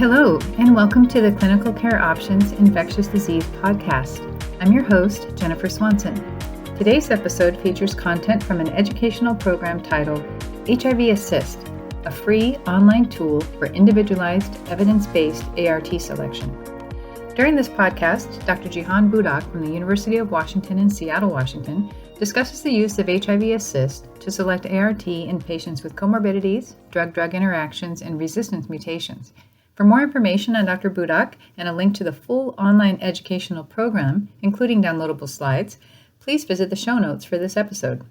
Hello, and welcome to the Clinical Care Options Infectious Disease podcast. I'm your host, Jennifer Swanson. Today's episode features content from an educational program titled HIV-ASSIST, a free online tool for individualized, evidence-based ART selection. During this podcast, Dr. Jehan Budak from the University of Washington in Seattle, Washington, discusses the use of HIV-ASSIST to select ART in patients with comorbidities, drug-drug interactions, and resistance mutations. For more information on Dr. Budak and a link to the full online educational program, including downloadable slides, please visit the show notes for this episode.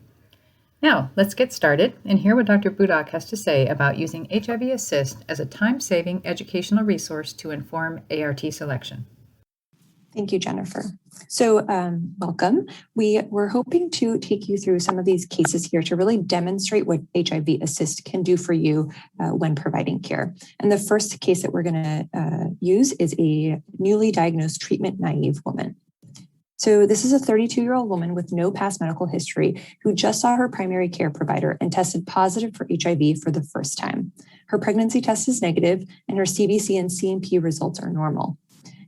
Now, let's get started and hear what Dr. Budak has to say about using HIV-ASSIST as a time-saving educational resource to inform ART selection. Thank you, Jennifer. So welcome. We were hoping to take you through some of these cases here to really demonstrate what HIV-ASSIST can do for you when providing care. And the first case that we're going to use is a newly diagnosed treatment-naive woman. So this is a 32-year-old woman with no past medical history who just saw her primary care provider and tested positive for HIV for the first time. Her pregnancy test is negative, and her CBC and CMP results are normal.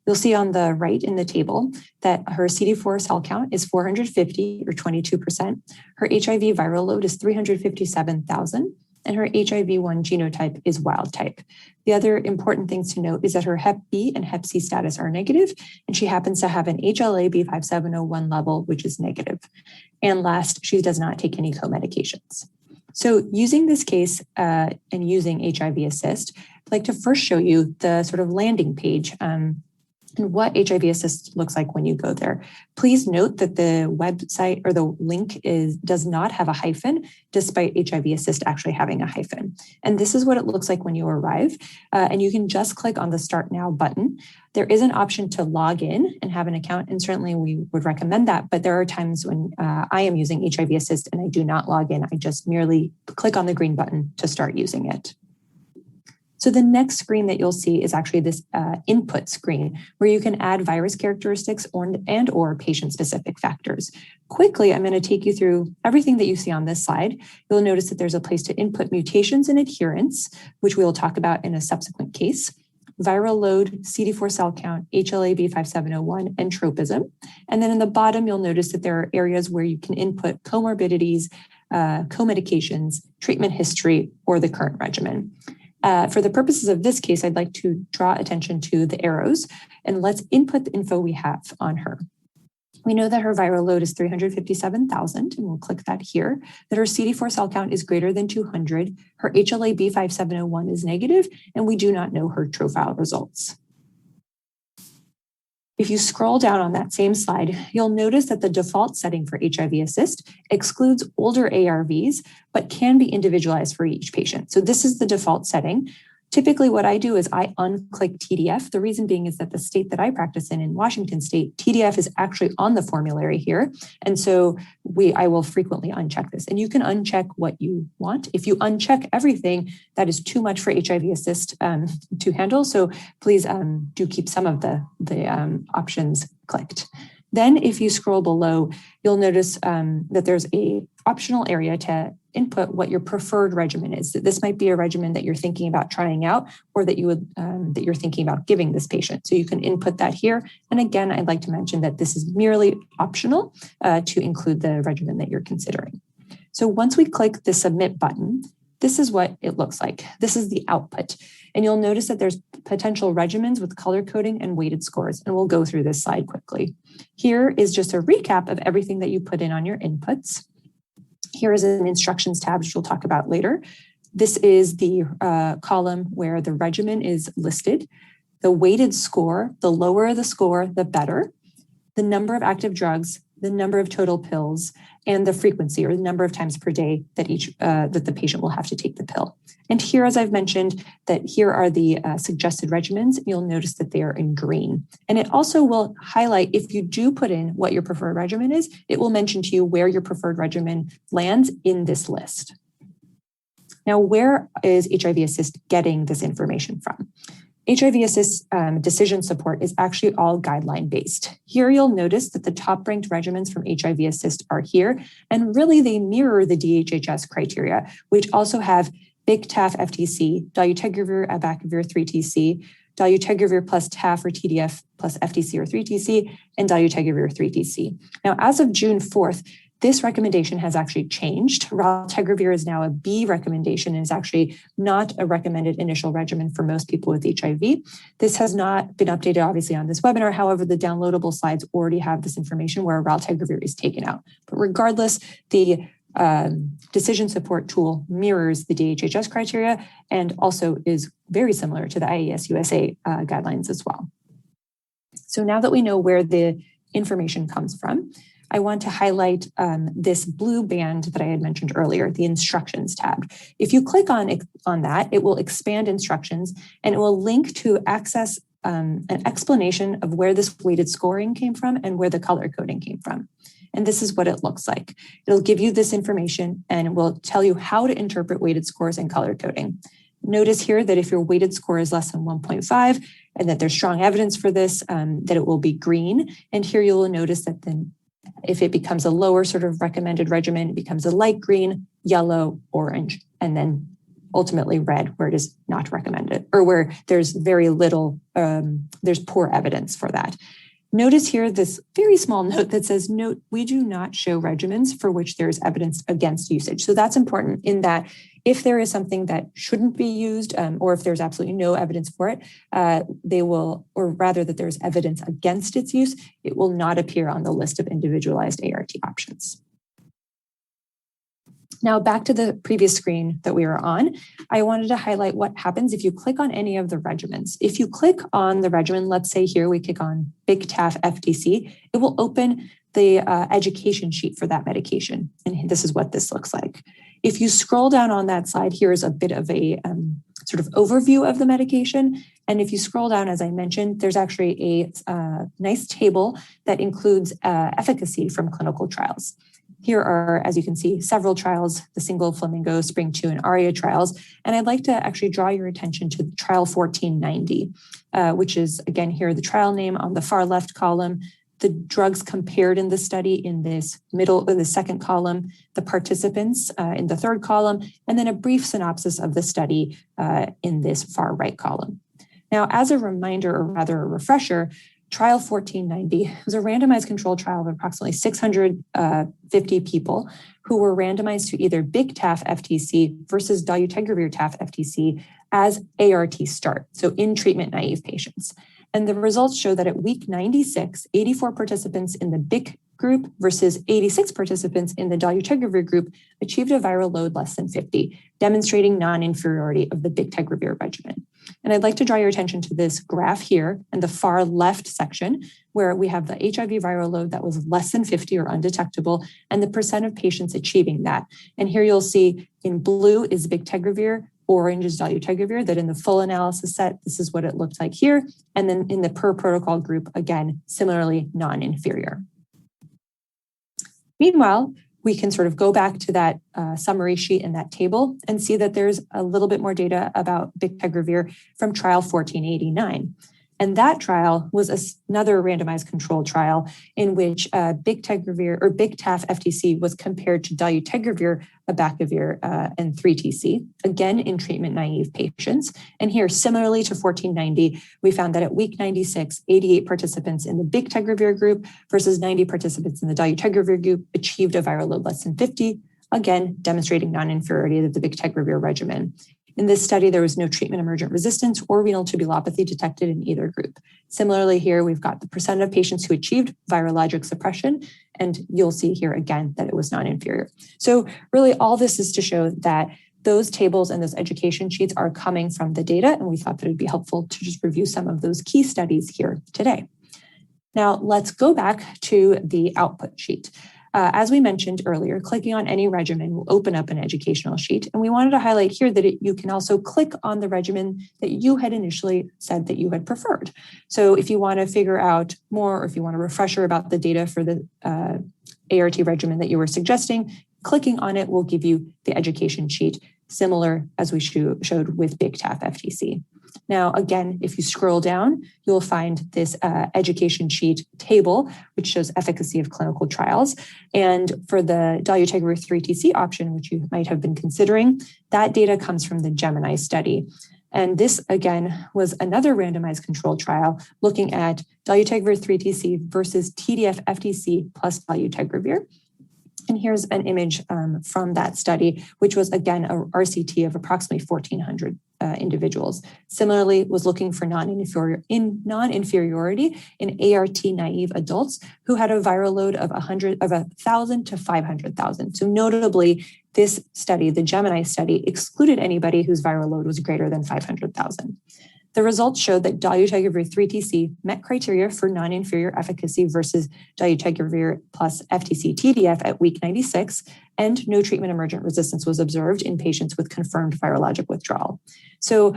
You'll see on the right in the table that her CD4 cell count is 450 or 22%. Her HIV viral load is 357,000, and her HIV-1 genotype is wild type. The other important things to note is that her Hep B and Hep C status are negative, and she happens to have an HLA-B5701 level, which is negative. And last, she does not take any co-medications. So using this case and using HIV-ASSIST, I'd like to first show you the sort of landing page and what HIV-ASSIST looks like when you go there. Please note that the website or the link does not have a hyphen, despite HIV-ASSIST actually having a hyphen. And this is what it looks like when you arrive. And you can just click on the Start Now button. There is an option to log in and have an account, and certainly we would recommend that. But there are times when I am using HIV-ASSIST and I do not log in. I just merely click on the green button to start using it. So the next screen that you'll see is actually this input screen where you can add virus characteristics or patient-specific factors. Quickly, I'm going to take you through everything that you see on this slide. You'll notice that there's a place to input mutations and adherence, which we will talk about in a subsequent case, viral load, CD4 cell count, HLA-B5701, and tropism. And then in the bottom, you'll notice that there are areas where you can input comorbidities, co-medications, treatment history, or the current regimen. For the purposes of this case, I'd like to draw attention to the arrows, and let's input the info we have on her. We know that her viral load is 357,000, and we'll click that here, that her CD4 cell count is greater than 200, her HLA-B5701 is negative, and we do not know her profile results. If you scroll down on that same slide, you'll notice that the default setting for HIV-ASSIST excludes older ARVs, but can be individualized for each patient. So this is the default setting. Typically, what I do is I unclick TDF. The reason being is that the state that I practice in Washington State, TDF is actually on the formulary here. And so I will frequently uncheck this. And you can uncheck what you want. If you uncheck everything, that is too much for HIV-ASSIST to handle. So please do keep some of the options clicked. Then if you scroll below, you'll notice that there's a optional area to input what your preferred regimen is. This might be a regimen that you're thinking about trying out or that you're thinking about giving this patient. So you can input that here. And again, I'd like to mention that this is merely optional to include the regimen that you're considering. So once we click the submit button, this is what it looks like. This is the output. And you'll notice that there's potential regimens with color coding and weighted scores. And we'll go through this slide quickly. Here is just a recap of everything that you put in on your inputs. Here is an instructions tab, which we'll talk about later. This is the column where the regimen is listed. The weighted score, the lower the score, the better. The number of active drugs, the number of total pills, and the frequency or the number of times per day that that the patient will have to take the pill. And here, as I've mentioned, that here are the suggested regimens. You'll notice that they are in green. And it also will highlight, if you do put in what your preferred regimen is, it will mention to you where your preferred regimen lands in this list. Now, where is HIV-ASSIST getting this information from? HIV-ASSIST decision support is actually all guideline-based. Here you'll notice that the top-ranked regimens from HIV-ASSIST are here, and really they mirror the DHHS criteria, which also have BIC-TAF FTC, dolutegravir, abacavir 3TC, dolutegravir plus TAF or TDF plus FTC or 3TC, and dolutegravir 3TC. Now, as of June 4th, this recommendation has actually changed. Raltegravir is now a B recommendation and is actually not a recommended initial regimen for most people with HIV. This has not been updated, obviously, on this webinar. However, the downloadable slides already have this information where raltegravir is taken out. But regardless, the decision support tool mirrors the DHHS criteria and also is very similar to the IAS USA guidelines as well. So now that we know where the information comes from, I want to highlight this blue band that I had mentioned earlier, the instructions tab. If you click on that, it will expand instructions and it will link to access an explanation of where this weighted scoring came from and where the color coding came from. And this is what it looks like. It'll give you this information and it will tell you how to interpret weighted scores and color coding. Notice here that if your weighted score is less than 1.5 and that there's strong evidence for this, that it will be green. And here you will notice that then if it becomes a lower sort of recommended regimen, it becomes a light green, yellow, orange, and then ultimately red where it is not recommended or where there's very little, there's poor evidence for that. Notice here this very small note that says, note, we do not show regimens for which there is evidence against usage. So that's important in that if there is something that shouldn't be used or if there's absolutely no evidence for it, they will, or rather that there's evidence against its use, it will not appear on the list of individualized ART options. Now back to the previous screen that we were on, I wanted to highlight what happens if you click on any of the regimens. If you click on the regimen, let's say here we click on Big TAF FTC, it will open the education sheet for that medication. And this is what this looks like. If you scroll down on that slide, here is a bit of a sort of overview of the medication. And if you scroll down, as I mentioned, there's actually a nice table that includes efficacy from clinical trials. Here are, as you can see, several trials, the single Flamingo, Spring 2, and ARIA trials. And I'd like to actually draw your attention to trial 1490, which is, again, here, the trial name on the far left column, the drugs compared in the study in this middle, in the second column, the participants in the third column, and then a brief synopsis of the study in this far right column. Now, as a reminder, or rather a refresher, Trial 1490 was a randomized controlled trial of approximately 650 people who were randomized to either Big TAF FTC versus dolutegravir TAF FTC as ART start, so in treatment naive patients. And the results show that at week 96, 84 participants in the Big group versus 86 participants in the dolutegravir group achieved a viral load less than 50, demonstrating non-inferiority of the bictegravir regimen. And I'd like to draw your attention to this graph here in the far left section, where we have the HIV viral load that was less than 50 or undetectable, and the percent of patients achieving that. And here you'll see in blue is bictegravir, orange is dolutegravir, that in the full analysis set, this is what it looked like here. And then in the per protocol group, again, similarly non-inferior. Meanwhile, we can sort of go back to that summary sheet in that table and see that there's a little bit more data about bictegravir from trial 1489. And that trial was another randomized controlled trial in which bictegravir or Big TAF FTC was compared to dolutegravir, abacavir, and 3TC, again in treatment naive patients. And here, similarly to 1490, we found that at week 96, 88 participants in the bictegravir group versus 90 participants in the dolutegravir group achieved a viral load less than 50, again demonstrating non-inferiority of the bictegravir regimen. In this study, there was no treatment emergent resistance or renal tubulopathy detected in either group. Similarly here, we've got the percent of patients who achieved virologic suppression, and you'll see here again that it was non-inferior. So really all this is to show that those tables and those education sheets are coming from the data, and we thought that it'd be helpful to just review some of those key studies here today. Now let's go back to the output sheet. As we mentioned earlier, clicking on any regimen will open up an educational sheet. And we wanted to highlight here that you can also click on the regimen that you had initially said that you had preferred. So if you want to figure out more, or if you want a refresher about the data for the ART regimen that you were suggesting, clicking on it will give you the education sheet, similar as we showed with Big TAF FTC. Now, again, if you scroll down, you'll find this education sheet table, which shows efficacy of clinical trials. And for the dolutegravir 3TC option, which you might have been considering, that data comes from the Gemini study. And this, again, was another randomized controlled trial looking at dolutegravir 3TC versus TDF-FTC plus dolutegravir. And here's an image from that study, which was, again, a RCT of approximately 1,400 individuals. Similarly, was looking for non-inferiority in ART-naive adults who had a viral load of 1,000 to 500,000. So notably, this study, the Gemini study, excluded anybody whose viral load was greater than 500,000. The results showed that dolutegravir 3TC met criteria for non-inferior efficacy versus dolutegravir plus FTC TDF at week 96, and no treatment emergent resistance was observed in patients with confirmed virologic withdrawal. So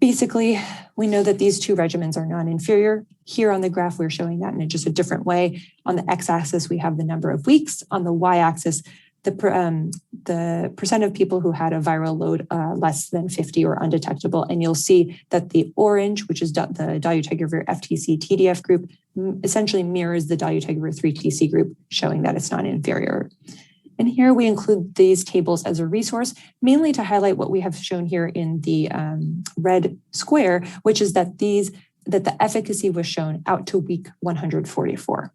basically, we know that these two regimens are non-inferior. Here on the graph, we're showing that in just a different way. On the x-axis, we have the number of weeks. On the y-axis, the percent of people who had a viral load less than 50 or undetectable. And you'll see that the orange, which is the dolutegravir FTC TDF group, essentially mirrors the dolutegravir 3TC group, showing that it's non-inferior. And here we include these tables as a resource, mainly to highlight what we have shown here in the red square, which is that the efficacy was shown out to week 144.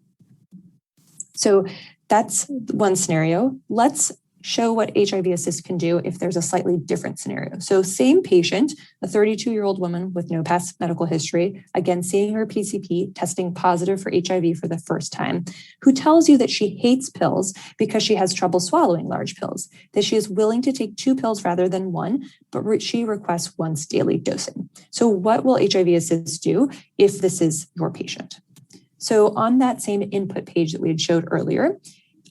So that's one scenario. Let's show what HIV-ASSIST can do if there's a slightly different scenario. So same patient, a 32-year-old woman with no past medical history, again, seeing her PCP, testing positive for HIV for the first time, who tells you that she hates pills because she has trouble swallowing large pills, that she is willing to take 2 pills rather than 1, but she requests once daily dosing. So what will HIV-ASSIST do if this is your patient? So on that same input page that we had showed earlier,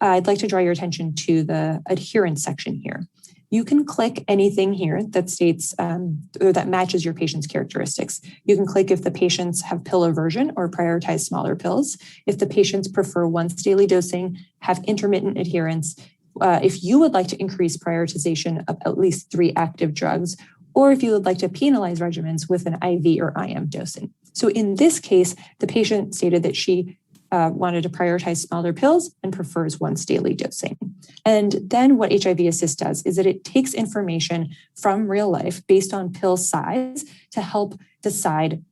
I'd like to draw your attention to the adherence section here. You can click anything here that states or that matches your patient's characteristics. You can click if the patients have pill aversion or prioritize smaller pills, if the patients prefer once daily dosing, have intermittent adherence, if you would like to increase prioritization of at least 3 active drugs, or if you would like to penalize regimens with an IV or IM dosing. So in this case, the patient stated that she wanted to prioritize smaller pills and prefers once daily dosing. And then what HIV-ASSIST does is that it takes information from real life based on pill size to help decide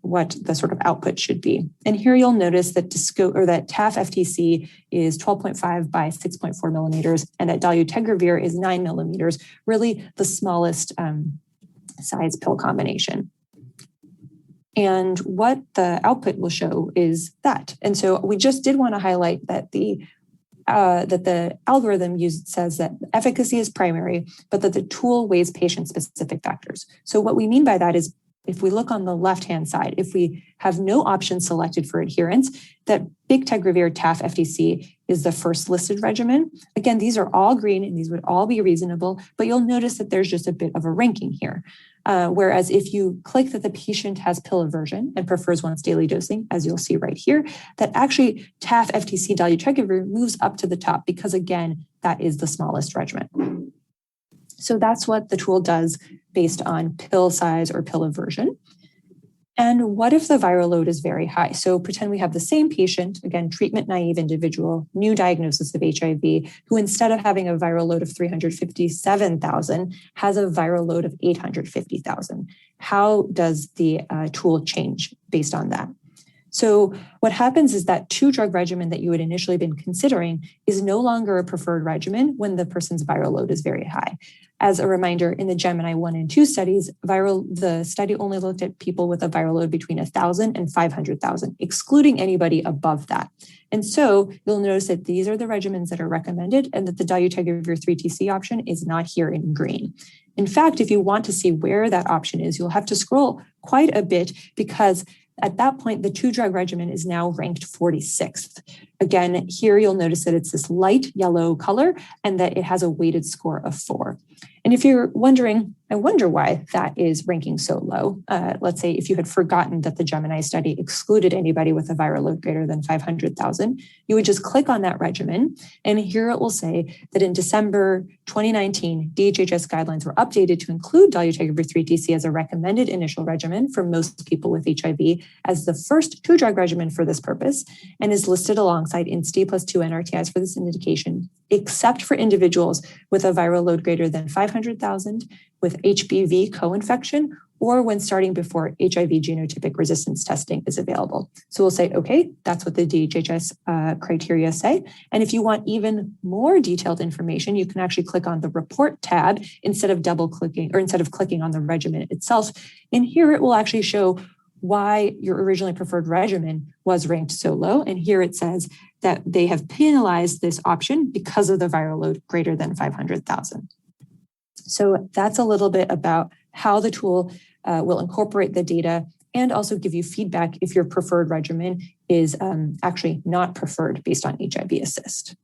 what the sort of output should be. And here you'll notice that TAF-FTC is 12.5 by 6.4 millimeters, and that dolutegravir is 9 millimeters, really the smallest size pill combination. And what the output will show is that. And so we just did want to highlight that the algorithm says that efficacy is primary, but that the tool weighs patient-specific factors. So what we mean by that is, if we look on the left-hand side, if we have no option selected for adherence, that bictegravir TAF-FTC is the first listed regimen. Again, these are all green and these would all be reasonable, but you'll notice that there's just a bit of a ranking here. Whereas if you click that the patient has pill aversion and prefers once daily dosing, as you'll see right here, that actually TAF-FTC dolutegravir moves up to the top because, again, that is the smallest regimen. So that's what the tool does based on pill size or pill aversion. And what if the viral load is very high? So pretend we have the same patient, again, treatment naive individual, new diagnosis of HIV, who instead of having a viral load of 357,000 has a viral load of 850,000. How does the tool change based on that? So what happens is that 2-drug regimen that you had initially been considering is no longer a preferred regimen when the person's viral load is very high. As a reminder, in the Gemini 1 and 2 studies, the study only looked at people with a viral load between 1,000 and 500,000, excluding anybody above that. And so you'll notice that these are the regimens that are recommended and that the dolutegravir 3TC option is not here in green. In fact, if you want to see where that option is, you'll have to scroll quite a bit because at that point, the 2-drug regimen is now ranked 46th. Again, here you'll notice that it's this light yellow color and that it has a weighted score of 4. And if you're wondering, I wonder why that is ranking so low. Let's say if you had forgotten that the Gemini study excluded anybody with a viral load greater than 500,000, you would just click on that regimen. And here it will say that in December 2019, DHHS guidelines were updated to include dolutegravir 3TC as a recommended initial regimen for most people with HIV as the first 2-drug regimen for this purpose and is listed alongside alongside INSTI plus 2 NRTIs for this indication, except for individuals with a viral load greater than 500,000, with HBV co-infection, or when starting before HIV genotypic resistance testing is available. So we'll say, okay, that's what the DHHS criteria say. And if you want even more detailed information, you can actually click on the report tab instead of clicking on the regimen itself. And here it will actually show why your originally preferred regimen was ranked so low. And here it says that they have penalized this option because of the viral load greater than 500,000. So that's a little bit about how the tool will incorporate the data and also give you feedback if your preferred regimen is actually not preferred based on HIV-ASSIST.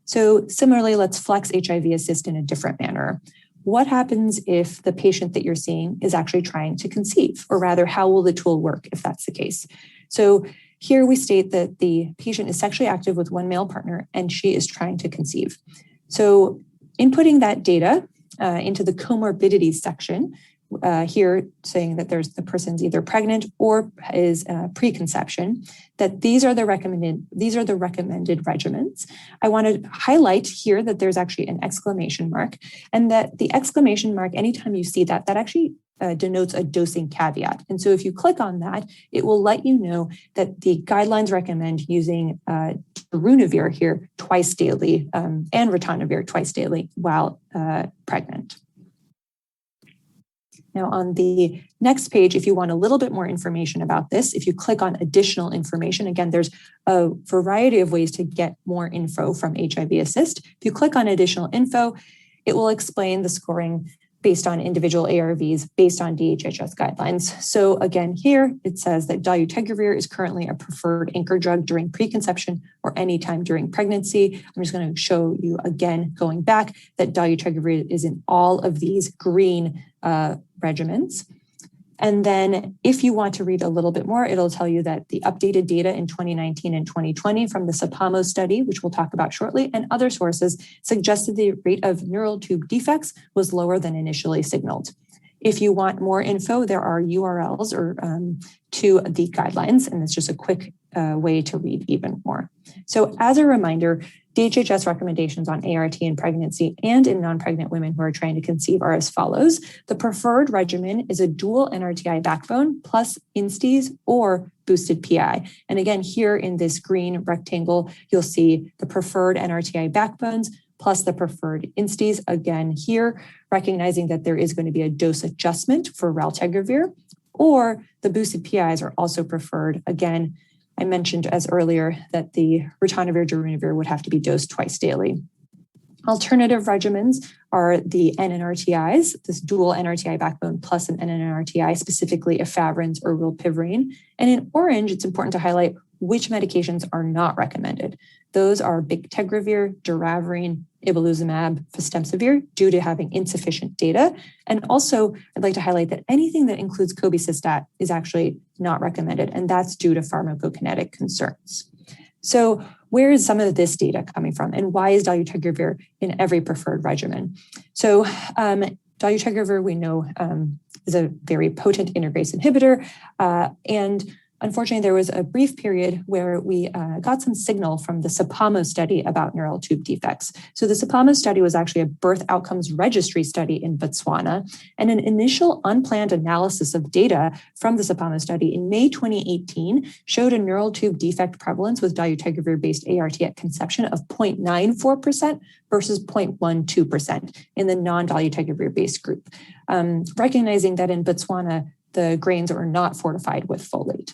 So similarly, let's flex HIV-ASSIST in a different manner. What happens if the patient that you're seeing is actually trying to conceive, or rather, how will the tool work if that's the case? So here we state that the patient is sexually active with one male partner and she is trying to conceive. So inputting that data into the comorbidities section, here saying that the person's either pregnant or is preconception, that these are the recommended regimens. I want to highlight here that there's actually an exclamation mark, and that the exclamation mark, anytime you see that actually denotes a dosing caveat. And so if you click on that, it will let you know that the guidelines recommend using darunavir here twice daily and ritonavir twice daily while pregnant. Now on the next page, if you want a little bit more information about this, if you click on additional information, again, there's a variety of ways to get more info from HIV-ASSIST. If you click on additional info, it will explain the scoring based on individual ARVs based on DHHS guidelines. So again, here it says that dolutegravir is currently a preferred anchor drug during preconception or anytime during pregnancy. I'm just going to show you again, going back, that dolutegravir is in all of these green regimens. And then if you want to read a little bit more, it'll tell you that the updated data in 2019 and 2020 from the SAPAMO study, which we'll talk about shortly, and other sources suggested the rate of neural tube defects was lower than initially signaled. If you want more info, there are URLs to the guidelines, and it's just a quick way to read even more. So as a reminder, DHHS recommendations on ART in pregnancy and in non-pregnant women who are trying to conceive are as follows. The preferred regimen is a dual NRTI backbone plus INSTIs or boosted PI. And again, here in this green rectangle, you'll see the preferred NRTI backbones plus the preferred INSTIs. Again, here, recognizing that there is going to be a dose adjustment for raltegravir, or the boosted PIs are also preferred. Again, I mentioned as earlier that the ritonavir, darunavir would have to be dosed twice daily. Alternative regimens are the NNRTIs, this dual NRTI backbone plus an NNRTI, specifically efavirenz or rilpivirine. And in orange, it's important to highlight which medications are not recommended. Those are bictegravir, doravirine, ibalizumab, fostemsavir, due to having insufficient data. And also, I'd like to highlight that anything that includes cobicistat is actually not recommended, and that's due to pharmacokinetic concerns. So where is some of this data coming from, and why is dolutegravir in every preferred regimen? So dolutegravir, we know, is a very potent integrase inhibitor, and unfortunately, there was a brief period where we got some signal from the SAPAMO study about neural tube defects. So the SAPAMO study was actually a birth outcomes registry study in Botswana, and an initial unplanned analysis of data from the SAPAMO study in May 2018 showed a neural tube defect prevalence with dolutegravir-based ART at conception of 0.94% versus 0.12% in the non-dolutegravir-based group, recognizing that in Botswana, the grains are not fortified with folate.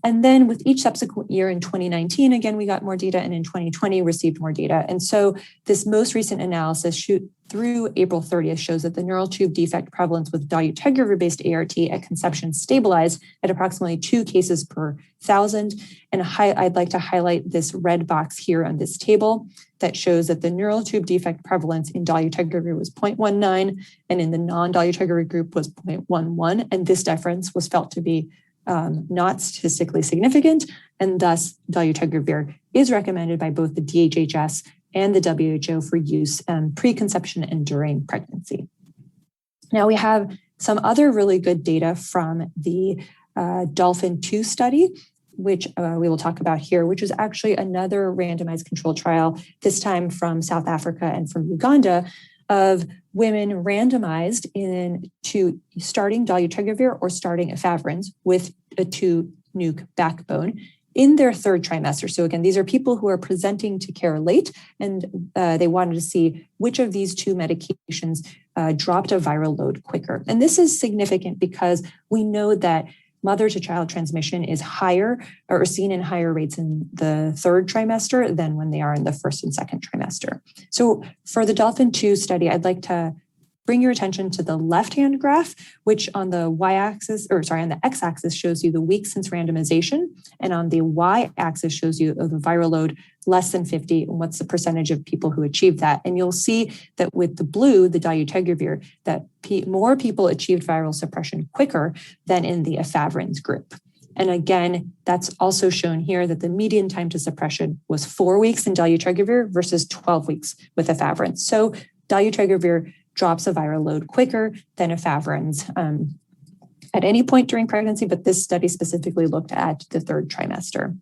And then with each subsequent year in 2019, again, we got more data, and in 2020 received more data. And so this most recent analysis through April 30th shows that the neural tube defect prevalence with dolutegravir-based ART at conception stabilized at approximately 2 cases per 1,000. And I'd like to highlight this red box here on this table that shows that the neural tube defect prevalence in dolutegravir was 0.19, and in the non-dolutegravir group was 0.11. And this difference was felt to be not statistically significant, and thus dolutegravir is recommended by both the DHHS and the WHO for use preconception and during pregnancy. Now we have some other really good data from the Dolphin 2 study. which we will talk about here, which was actually another randomized controlled trial, this time from South Africa and from Uganda, of women randomized into starting dolutegravir or starting efavirenz with a 2-nuke backbone in their third trimester. So again, these are people who are presenting to care late, and they wanted to see which of these two medications dropped a viral load quicker. And this is significant because we know that mother-to-child transmission is higher or seen in higher rates in the third trimester than when they are in the first and second trimester. So for the Dolphin-2 study, I'd like to bring your attention to the left-hand graph, which on the on the x-axis shows you the weeks since randomization, and on the y-axis shows you the viral load less than 50, and what's the percentage of people who achieved that. And you'll see that with the blue, the dolutegravir, that more people achieved viral suppression quicker than in the efavirenz group. And again, that's also shown here that the median time to suppression was 4 weeks in dolutegravir versus 12 weeks with efavirenz. So dolutegravir drops a viral load quicker than efavirenz at any point during pregnancy, but this study specifically looked at the third trimester.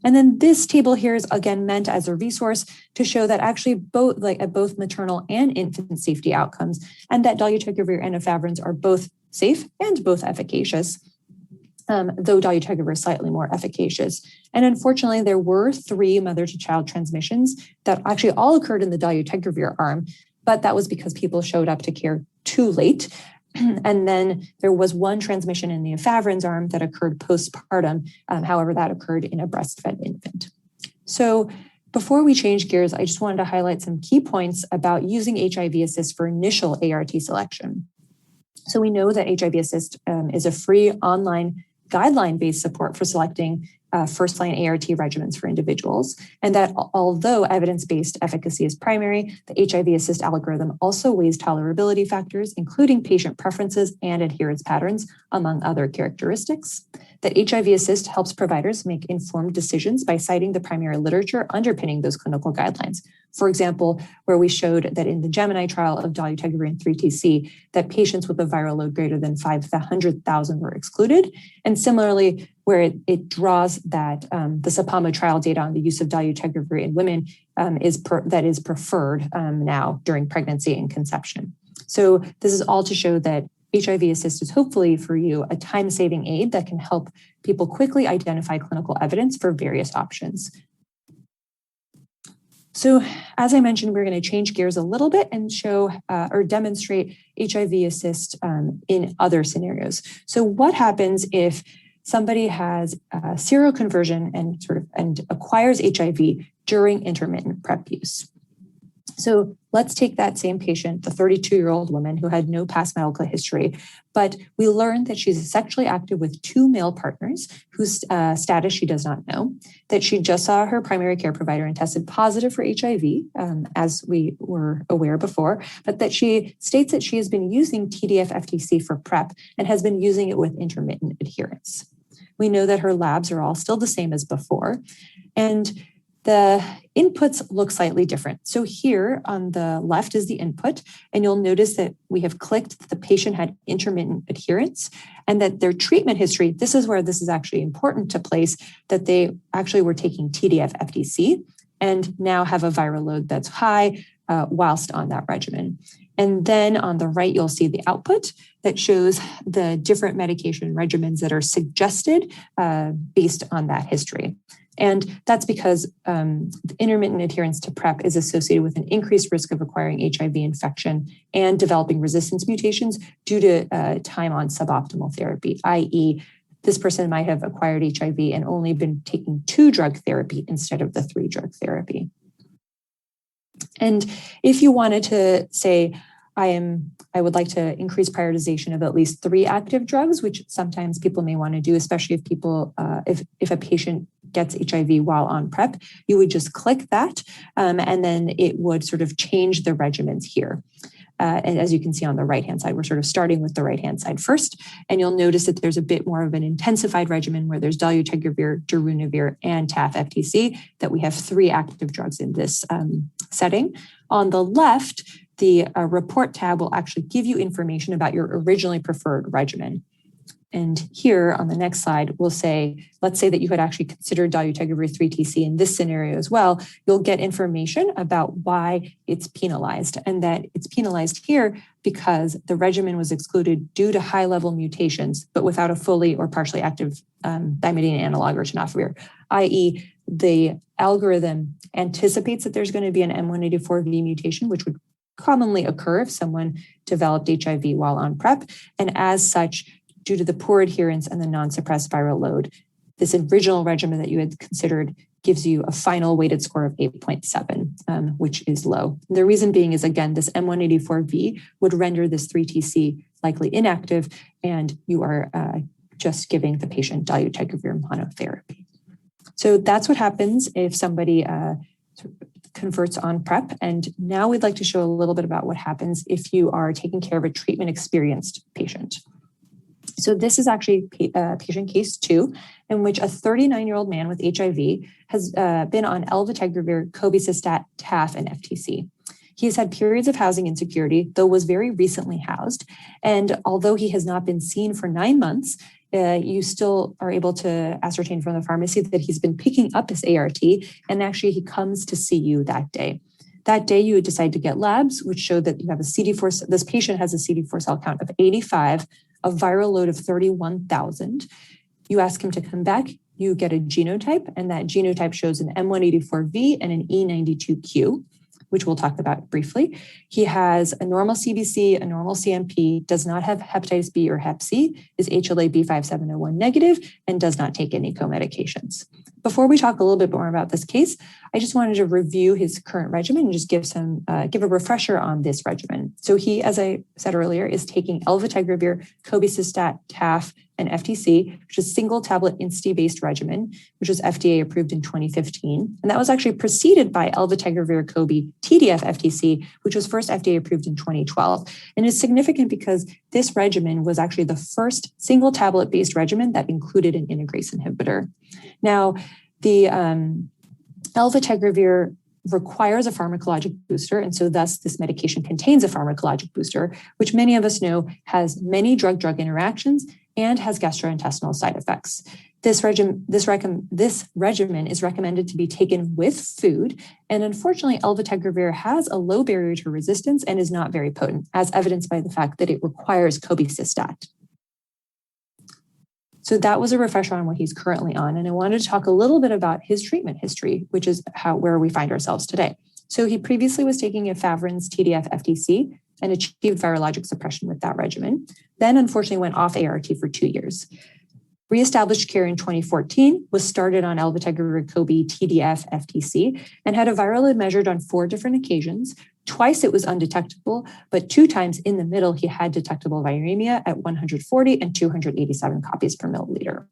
And then this table here is again meant as a resource to show that actually both maternal and infant safety outcomes, and that dolutegravir and efavirenz are both safe and both efficacious, though dolutegravir is slightly more efficacious. And unfortunately, there were 3 mother-to-child transmissions that actually all occurred in the dolutegravir arm, but that was because people showed up to care too late. And then there was 1 transmission in the efavirenz arm that occurred postpartum. However, that occurred in a breastfed infant. So before we change gears, I just wanted to highlight some key points about using HIV-ASSIST for initial ART selection. So we know that HIV-ASSIST is a free online guideline-based support for selecting first-line ART regimens for individuals, and that although evidence-based efficacy is primary, the HIV-ASSIST algorithm also weighs tolerability factors, including patient preferences and adherence patterns, among other characteristics. That HIV-ASSIST helps providers make informed decisions by citing the primary literature underpinning those clinical guidelines. For example, where we showed that in the Gemini trial of dolutegravir and 3TC, that patients with a viral load greater than 500,000 were excluded. And similarly, where it draws that the SAPAMA trial data on the use of dolutegravir in women is preferred now during pregnancy and conception. So this is all to show that HIV-ASSIST is hopefully for you a time-saving aid that can help people quickly identify clinical evidence for various options. So as I mentioned, we're going to change gears a little bit and show or demonstrate HIV-ASSIST in other scenarios. So what happens if somebody has seroconversion and acquires HIV during intermittent PrEP use? So let's take that same patient, the 32-year-old woman who had no past medical history, but we learned that she's sexually active with 2 male partners whose status she does not know, that she just saw her primary care provider and tested positive for HIV, as we were aware before, but that she states that she has been using TDF-FTC for PrEP and has been using it with intermittent adherence. We know that her labs are all still the same as before, and the inputs look slightly different. So here on the left is the input, and you'll notice that we have clicked that the patient had intermittent adherence and that their treatment history, this is where this is actually important to place, that they actually were taking TDF-FTC and now have a viral load that's high whilst on that regimen. And then on the right, you'll see the output that shows the different medication regimens that are suggested based on that history. And that's because intermittent adherence to PrEP is associated with an increased risk of acquiring HIV infection and developing resistance mutations due to time on suboptimal therapy, i.e., this person might have acquired HIV and only been taking 2-drug therapy instead of the 3-drug therapy. And if you wanted to say, I would like to increase prioritization of at least 3 active drugs, which sometimes people may want to do, especially if people, if a patient gets HIV while on PrEP, you would just click that, and then it would sort of change the regimens here. And as you can see on the right-hand side, we're sort of starting with the right-hand side first, and you'll notice that there's a bit more of an intensified regimen where there's dolutegravir, darunavir, and TAF-FTC, that we have 3 active drugs in this setting. On the left, the report tab will actually give you information about your originally preferred regimen. And here on the next slide, we'll say, let's say that you had actually considered dolutegravir 3TC in this scenario as well. You'll get information about why it's penalized, and that it's penalized here because the regimen was excluded due to high-level mutations, but without a fully or partially active thymidine analog or tenofovir, i.e. the algorithm anticipates that there's going to be an M184V mutation, which would commonly occur if someone developed HIV while on PrEP. And as such, due to the poor adherence and the non-suppressed viral load, this original regimen that you had considered gives you a final weighted score of 8.7, which is low. And the reason being is, again, this M184V would render this 3TC likely inactive, and you are just giving the patient dolutegravir monotherapy. So that's what happens if somebody converts on PrEP. And now we'd like to show a little bit about what happens if you are taking care of a treatment-experienced patient. So this is actually patient case 2, in which a 39-year-old man with HIV has been on elvitegravir, cobicistat, TAF, and FTC. He has had periods of housing insecurity, though was very recently housed. And although he has not been seen for 9 months, you still are able to ascertain from the pharmacy that he's been picking up his ART, and actually he comes to see you that day. That day, you would decide to get labs, which show that you have a CD4, this patient has a CD4 cell count of 85, a viral load of 31,000. You ask him to come back, you get a genotype, and that genotype shows an M184V and an E92Q, which we'll talk about briefly. He has a normal CBC, a normal CMP, does not have hepatitis B or hep C, is HLA-B5701 negative, and does not take any co-medications. Before we talk a little bit more about this case, I just wanted to review his current regimen and just give a refresher on this regimen. So he, as I said earlier, is taking elvitegravir, cobicistat, TAF, and FTC, which is single tablet INSTI-based regimen, which was FDA approved in 2015. And that was actually preceded by elvitegravir, cobi, TDF, FTC, which was first FDA approved in 2012. And it's significant because this regimen was actually the first single tablet based regimen that included an integrase inhibitor. Now, the elvitegravir requires a pharmacologic booster, and so thus this medication contains a pharmacologic booster, which many of us know has many drug-drug interactions and has gastrointestinal side effects. This regimen is recommended to be taken with food, and unfortunately, elvitegravir has a low barrier to resistance and is not very potent, as evidenced by the fact that it requires cobicistat. So that was a refresher on what he's currently on. And I wanted to talk a little bit about his treatment history, which is where we find ourselves today. So he previously was taking efavirenz, TDF, FTC, and achieved virologic suppression with that regimen. Then unfortunately went off ART for 2 years. Reestablished care in 2014, was started on elvitegravir, cobi, TDF, FTC, and had a viral load measured on 4 different occasions. Twice it was undetectable, but 2 times in the middle, he had detectable viremia at 140 and 287 copies per milliliter.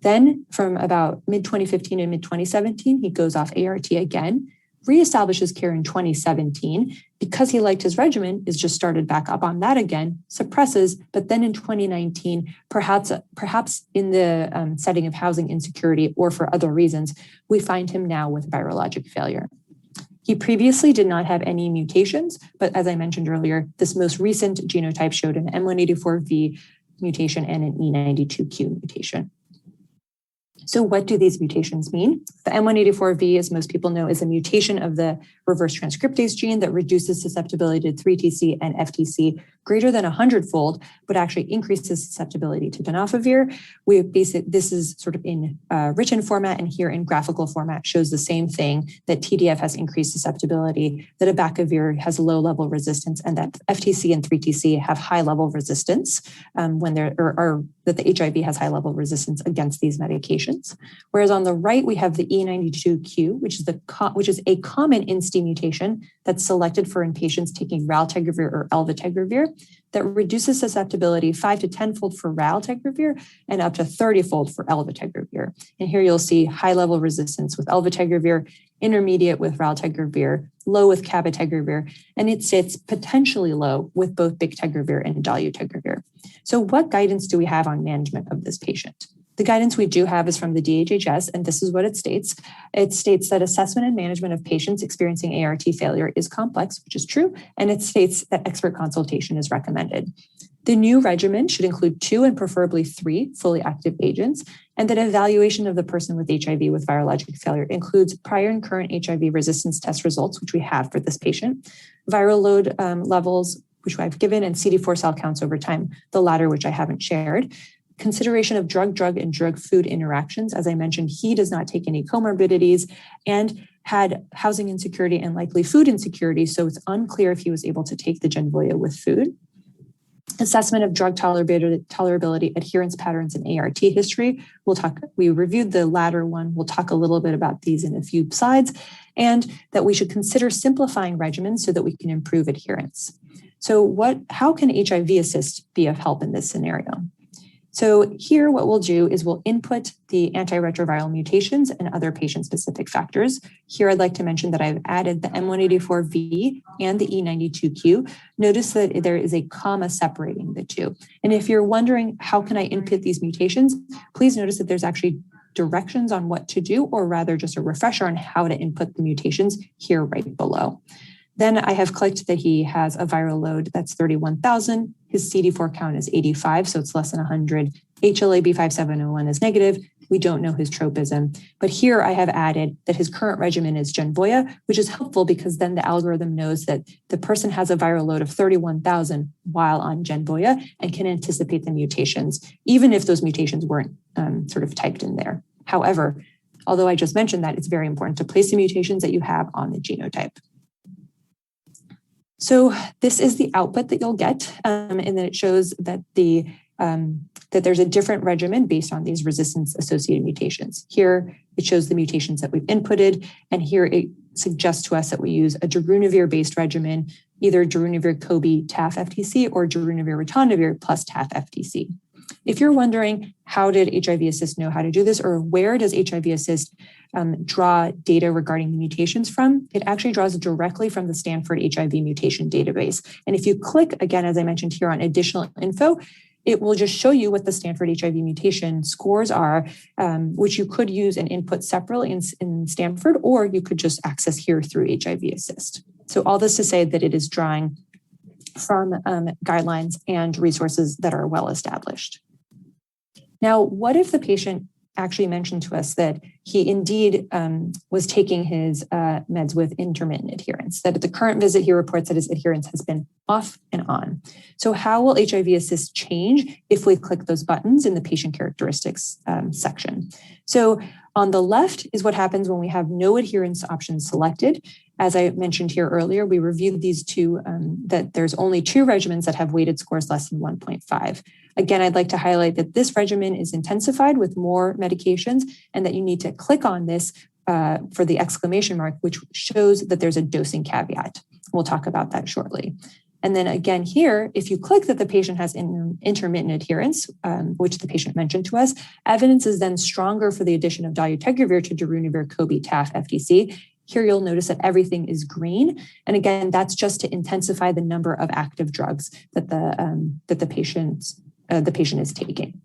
Then from about mid-2015 and mid-2017, he goes off ART again, reestablishes care in 2017. Because he liked his regimen, is just started back up on that again, suppresses, but then in 2019, perhaps in the setting of housing insecurity or for other reasons, we find him now with virologic failure. He previously did not have any mutations, but as I mentioned earlier, this most recent genotype showed an M184V mutation and an E92Q mutation. So what do these mutations mean? The M184V, as most people know, is a mutation of the reverse transcriptase gene that reduces susceptibility to 3TC and FTC greater than 100-fold, but actually increases susceptibility to tenofovir. This is sort of in written format, and here in graphical format shows the same thing, that TDF has increased susceptibility, that abacavir has low-level resistance, and that FTC and 3TC have high-level resistance that the HIV has high-level resistance against these medications. Whereas on the right, we have the E92Q, which is a common INSTI mutation that's selected for in patients taking raltegravir or elvitegravir that reduces susceptibility 5 to 10-fold for raltegravir and up to 30-fold for elvitegravir. And here you'll see high-level resistance with elvitegravir, intermediate with raltegravir, low with cabotegravir, and it sits potentially low with both bictegravir and dolutegravir. So what guidance do we have on management of this patient? The guidance we do have is from the DHHS, and this is what it states. It states that assessment and management of patients experiencing ART failure is complex, which is true, and it states that expert consultation is recommended. The new regimen should include 2 and preferably 3 fully active agents, and that evaluation of the person with HIV with virologic failure includes prior and current HIV resistance test results, which we have for this patient, viral load levels, which I've given, and CD4 cell counts over time, the latter which I haven't shared. Consideration of drug-drug and drug-food interactions. As I mentioned, he does not take any comorbidities and had housing insecurity and likely food insecurity, so it's unclear if he was able to take the Genvoya with food. Assessment of drug tolerability, adherence patterns, and ART history. We reviewed the latter one. We'll talk a little bit about these in a few slides, and that we should consider simplifying regimens so that we can improve adherence. So how can HIV-ASSIST be of help in this scenario? So here what we'll do is we'll input the antiretroviral mutations and other patient-specific factors. Here I'd like to mention that I've added the M184V and the E92Q. Notice that there is a comma separating the two. And if you're wondering how can I input these mutations, please notice that there's actually directions on what to do, or rather just a refresher on how to input the mutations here right below. Then I have clicked that he has a viral load that's 31,000. His CD4 count is 85, so it's less than 100. HLA-B5701 is negative. We don't know his tropism. But here I have added that his current regimen is Genvoya, which is helpful because then the algorithm knows that the person has a viral load of 31,000 while on Genvoya and can anticipate the mutations, even if those mutations weren't sort of typed in there. However, although I just mentioned that, it's very important to place the mutations that you have on the genotype. So this is the output that you'll get, and then it shows that that there's a different regimen based on these resistance-associated mutations. Here, it shows the mutations that we've inputted, and here it suggests to us that we use a darunavir-based regimen, either darunavir-CoB-TAF-FTC or darunavir-ritonavir plus TAF-FTC. If you're wondering how did HIV-ASSIST know how to do this, or where does HIV-ASSIST draw data regarding the mutations from, it actually draws directly from the Stanford HIV mutation database. And if you click, again, as I mentioned here, on additional info, it will just show you what the Stanford HIV mutation scores are, which you could use and input separately in Stanford, or you could just access here through HIV-ASSIST. So all this to say that it is drawing from guidelines and resources that are well established. Now, what if the patient actually mentioned to us that he indeed was taking his meds with intermittent adherence, that at the current visit he reports that his adherence has been off and on. So how will HIV-ASSIST change if we click those buttons in the patient characteristics section? So on the left is what happens when we have no adherence options selected. As I mentioned here earlier, we reviewed these two, that there's only 2 regimens that have weighted scores less than 1.5. Again, I'd like to highlight that this regimen is intensified with more medications and that you need to click on this for the exclamation mark, which shows that there's a dosing caveat. We'll talk about that shortly. And then again here, if you click that the patient has intermittent adherence, which the patient mentioned to us, evidence is then stronger for the addition of dolutegravir to darunavir-CoB-TAF-FTC. Here you'll notice that everything is green. And again, that's just to intensify the number of active drugs that the patient is taking.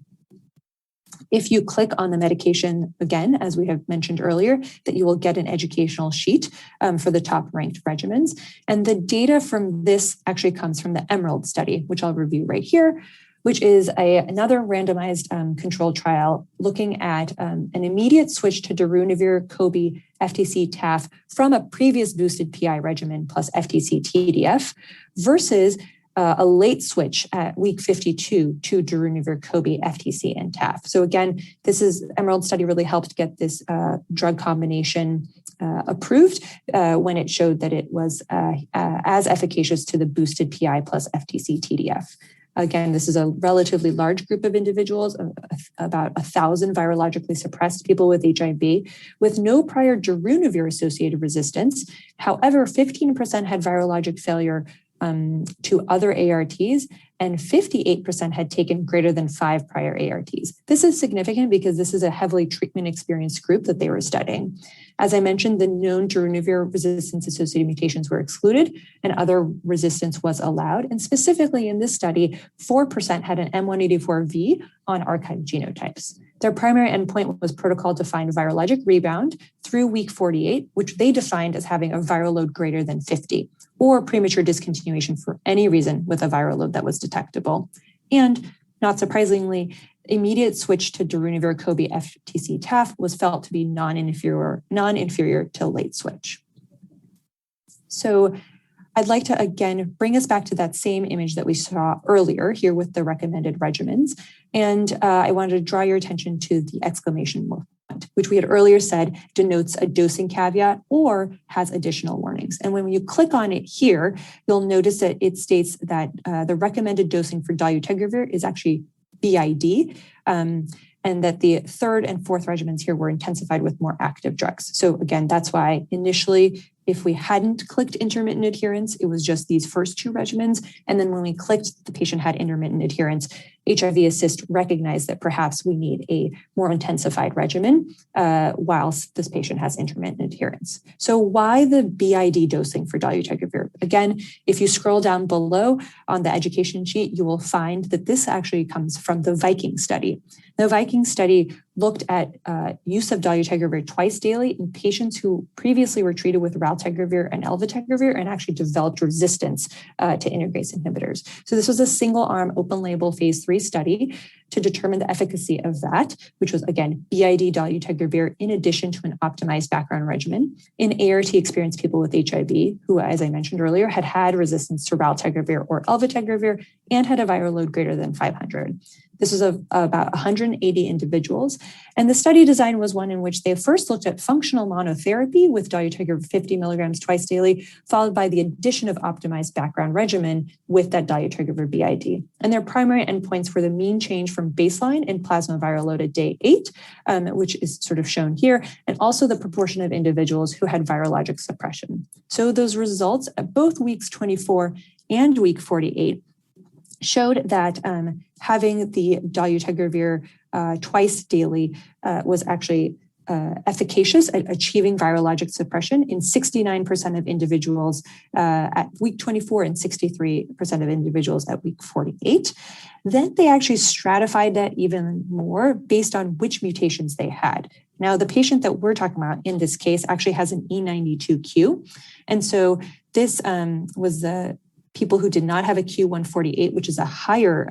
If you click on the medication, again, as we have mentioned earlier, that you will get an educational sheet for the top ranked regimens. And the data from this actually comes from the Emerald study, which I'll review right here, which is another randomized controlled trial looking at an immediate switch to darunavir-CoB-FTC-TAF from a previous boosted PI regimen plus FTC-TDF versus a late switch at week 52 to darunavir-CoB-FTC and TAF. So again, Emerald study really helped get this drug combination approved when it showed that it was as efficacious to the boosted PI plus FTC-TDF. Again, this is a relatively large group of individuals, about 1,000 virologically suppressed people with HIV with no prior darunavir-associated resistance. However, 15% had virologic failure to other ARTs, and 58% had taken greater than 5 prior ARTs. This is significant because this is a heavily treatment-experienced group that they were studying. As I mentioned, the known darunavir resistance-associated mutations were excluded, and other resistance was allowed. And specifically in this study, 4% had an M184V on archived genotypes. Their primary endpoint was protocol-defined virologic rebound through week 48, which they defined as having a viral load greater than 50, or premature discontinuation for any reason with a viral load that was detectable. And not surprisingly, immediate switch to darunavir CoV FTC TAF was felt to be non-inferior to late switch. So I'd like to again bring us back to that same image that we saw earlier here with the recommended regimens. And I wanted to draw your attention to the exclamation mark, which we had earlier said denotes a dosing caveat or has additional warnings. And when you click on it here, you'll notice that it states that the recommended dosing for dolutegravir is actually BID, and that the third and fourth regimens here were intensified with more active drugs. So again, that's why initially, if we hadn't clicked intermittent adherence, it was just these first two regimens. And then when we clicked, the patient had intermittent adherence. HIV-ASSIST recognized that perhaps we need a more intensified regimen whilst this patient has intermittent adherence. So why the BID dosing for dolutegravir? Again, if you scroll down below on the education sheet, you will find that this actually comes from the ViiV study. The ViiV study looked at use of dolutegravir twice daily in patients who previously were treated with raltegravir and elvitegravir and actually developed resistance to integrase inhibitors. So this was a single-arm, open-label phase 3 study to determine the efficacy of that, which was, again, BID dolutegravir in addition to an optimized background regimen in ART-experienced people with HIV who, as I mentioned earlier, had resistance to raltegravir or elvitegravir and had a viral load greater than 500. This was about 180 individuals. And the study design was one in which they first looked at functional monotherapy with dolutegravir 50 milligrams twice daily, followed by the addition of optimized background regimen with that dolutegravir BID. And their primary endpoints were the mean change from baseline in plasma viral load at day 8, which is sort of shown here, and also the proportion of individuals who had virologic suppression. So those results at both weeks 24 and week 48 showed that having the dolutegravir twice daily was actually efficacious at achieving virologic suppression in 69% of individuals at week 24 and 63% of individuals at week 48. Then they actually stratified that even more based on which mutations they had. Now, the patient that we're talking about in this case actually has an E92Q. And so this was the people who did not have a Q148, which is a higher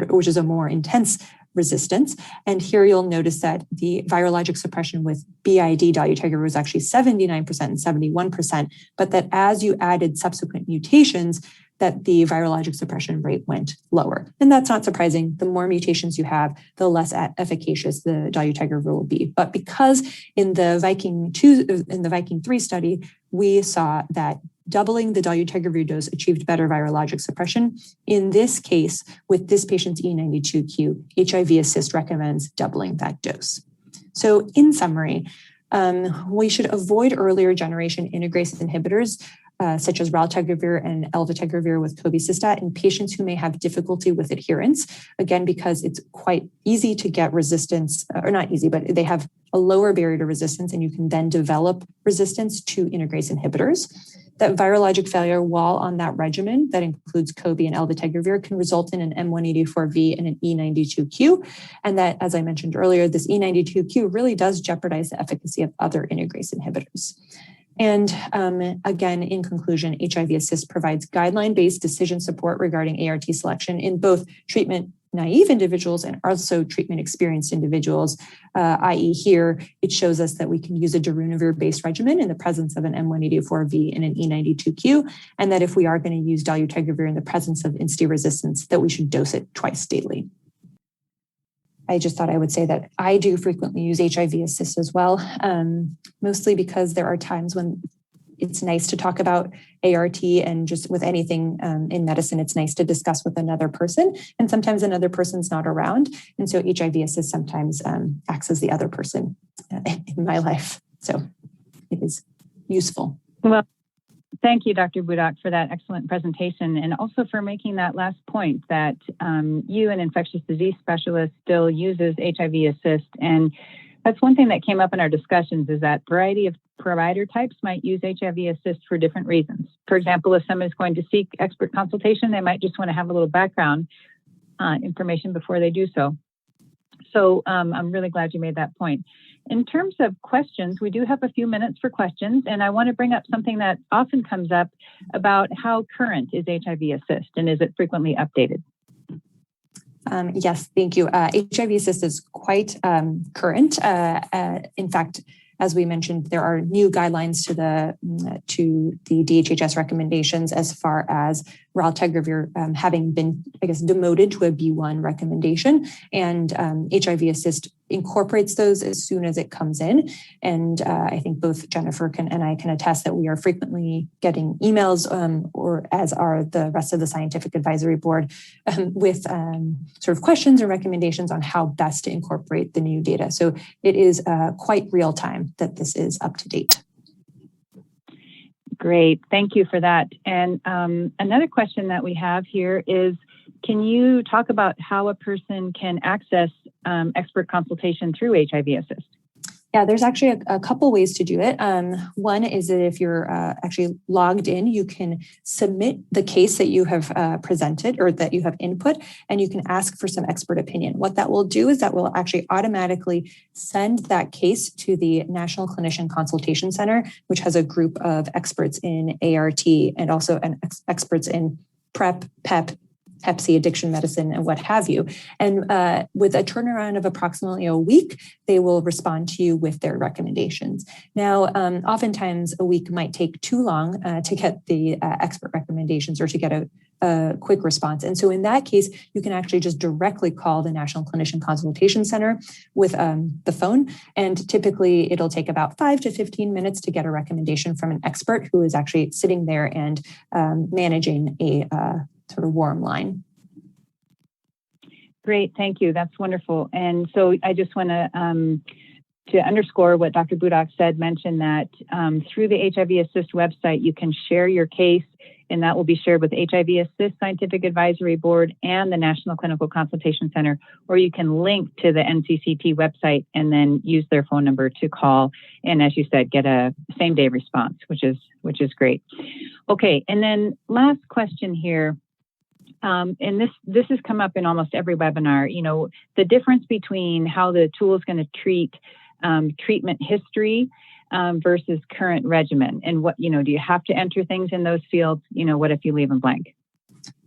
which is a more intense resistance. And here you'll notice that the virologic suppression with BID dolutegravir was actually 79% and 71%, but that as you added subsequent mutations, that the virologic suppression rate went lower. And that's not surprising. The more mutations you have, the less efficacious the dolutegravir will be. But because in the ViiV 3 study, we saw that doubling the dolutegravir dose achieved better virologic suppression. In this case, with this patient's E92Q, HIV-ASSIST recommends doubling that dose. So in summary, we should avoid earlier generation integrase inhibitors such as raltegravir and elvitegravir with cobicistat in patients who may have difficulty with adherence, again, because it's quite easy to get resistance, or not easy, but they have a lower barrier to resistance, and you can then develop resistance to integrase inhibitors. That virologic failure while on that regimen, that includes CoB and elvitegravir, can result in an M184V and an E92Q. And that, as I mentioned earlier, this E92Q really does jeopardize the efficacy of other integrase inhibitors. And again, in conclusion, HIV-ASSIST provides guideline-based decision support regarding ART selection in both treatment-naive individuals and also treatment-experienced individuals, i.e. here, it shows us that we can use a darunavir-based regimen in the presence of an M184V and an E92Q, and that if we are going to use dolutegravir in the presence of INSTI resistance, that we should dose it twice daily. I just thought I would say that I do frequently use HIV-ASSIST as well, mostly because there are times when it's nice to talk about ART, and just with anything in medicine, it's nice to discuss with another person, and sometimes another person's not around. And so HIV-ASSIST sometimes acts as the other person in my life. So it is useful. Well, thank you, Dr. Budak, for that excellent presentation, and also for making that last point that you, an infectious disease specialist, still uses HIV-ASSIST. And that's one thing that came up in our discussions, is that variety of provider types might use HIV-ASSIST for different reasons. For example, if someone is going to seek expert consultation, they might just want to have a little background information before they do so. So I'm really glad you made that point. In terms of questions, we do have a few minutes for questions, and I want to bring up something that often comes up about how current is HIV-ASSIST, and is it frequently updated? Yes, thank you. HIV-ASSIST is quite current. In fact, as we mentioned, there are new guidelines to the DHHS recommendations as far as raltegravir having been, demoted to a B1 recommendation, and HIV-ASSIST incorporates those as soon as it comes in. And I think both Jennifer and I can attest that we are frequently getting emails, or as are the rest of the scientific advisory board, with sort of questions or recommendations on how best to incorporate the new data. So it is quite real time that this is up to date. Great, thank you for that. And another question that we have here is, can you talk about how a person can access expert consultation through HIV-ASSIST? Yeah, there's actually a couple ways to do it. One is that if you're actually logged in, you can submit the case that you have presented or that you have input, and you can ask for some expert opinion. What that will do is that will actually automatically send that case to the National Clinician Consultation Center, which has a group of experts in ART and also experts in PrEP, PEP, Hep C, addiction medicine, and what have you. And with a turnaround of approximately a week, they will respond to you with their recommendations. Now, oftentimes a week might take too long to get the expert recommendations or to get a quick response. And so in that case, you can actually just directly call the National Clinician Consultation Center with the phone. And typically it'll take about 5 to 15 minutes to get a recommendation from an expert who is actually sitting there and managing a sort of warm line. Great, thank you. That's wonderful. And so I just want to underscore what Dr. Budak said, mention that through the HIV-ASSIST website, you can share your case, and that will be shared with HIV-ASSIST Scientific Advisory Board and the National Clinical Consultation Center, or you can link to the NCCT website and then use their phone number to call. And as you said, get a same-day response, which is great. Okay, and then last question here. And this has come up in almost every webinar, the difference between how the tool is going to treat treatment history versus current regimen. And what, do you have to enter things in those fields? What if you leave them blank?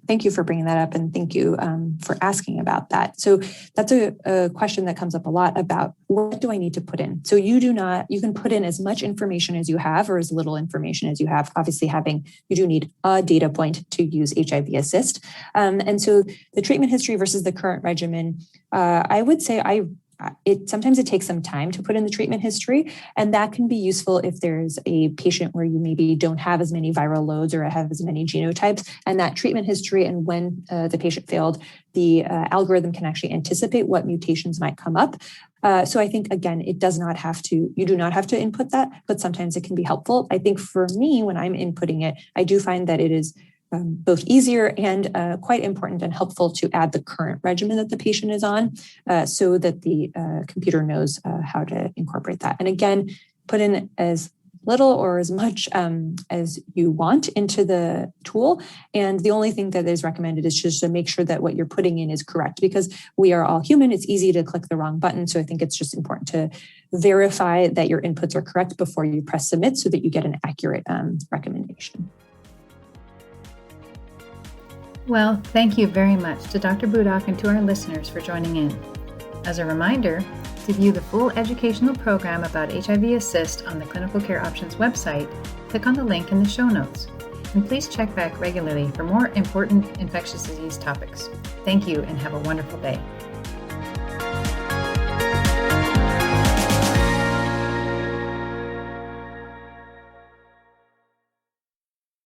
Thank you for bringing that up, and thank you for asking about that. So that's a question that comes up a lot about, what do I need to put in? So you can put in as much information as you have or as little information as you have. Obviously you do need a data point to use HIV-ASSIST. And so the treatment history versus the current regimen, I would say sometimes it takes some time to put in the treatment history, and that can be useful if there's a patient where you maybe don't have as many viral loads or have as many genotypes, and that treatment history and when the patient failed, the algorithm can actually anticipate what mutations might come up. So I think, again, you do not have to input that, but sometimes it can be helpful. I think for me, when I'm inputting it, I do find that it is both easier and quite important and helpful to add the current regimen that the patient is on, so that the computer knows how to incorporate that. And again, put in as little or as much as you want into the tool. And the only thing that is recommended is just to make sure that what you're putting in is correct, because we are all human. It's easy to click the wrong button. So I think it's just important to verify that your inputs are correct before you press submit so that you get an accurate recommendation. Well, thank you very much to Dr. Budak and to our listeners for joining in. As a reminder, to view the full educational program about HIV-ASSIST on the Clinical Care Options website, click on the link in the show notes. And please check back regularly for more important infectious disease topics. Thank you and have a wonderful day.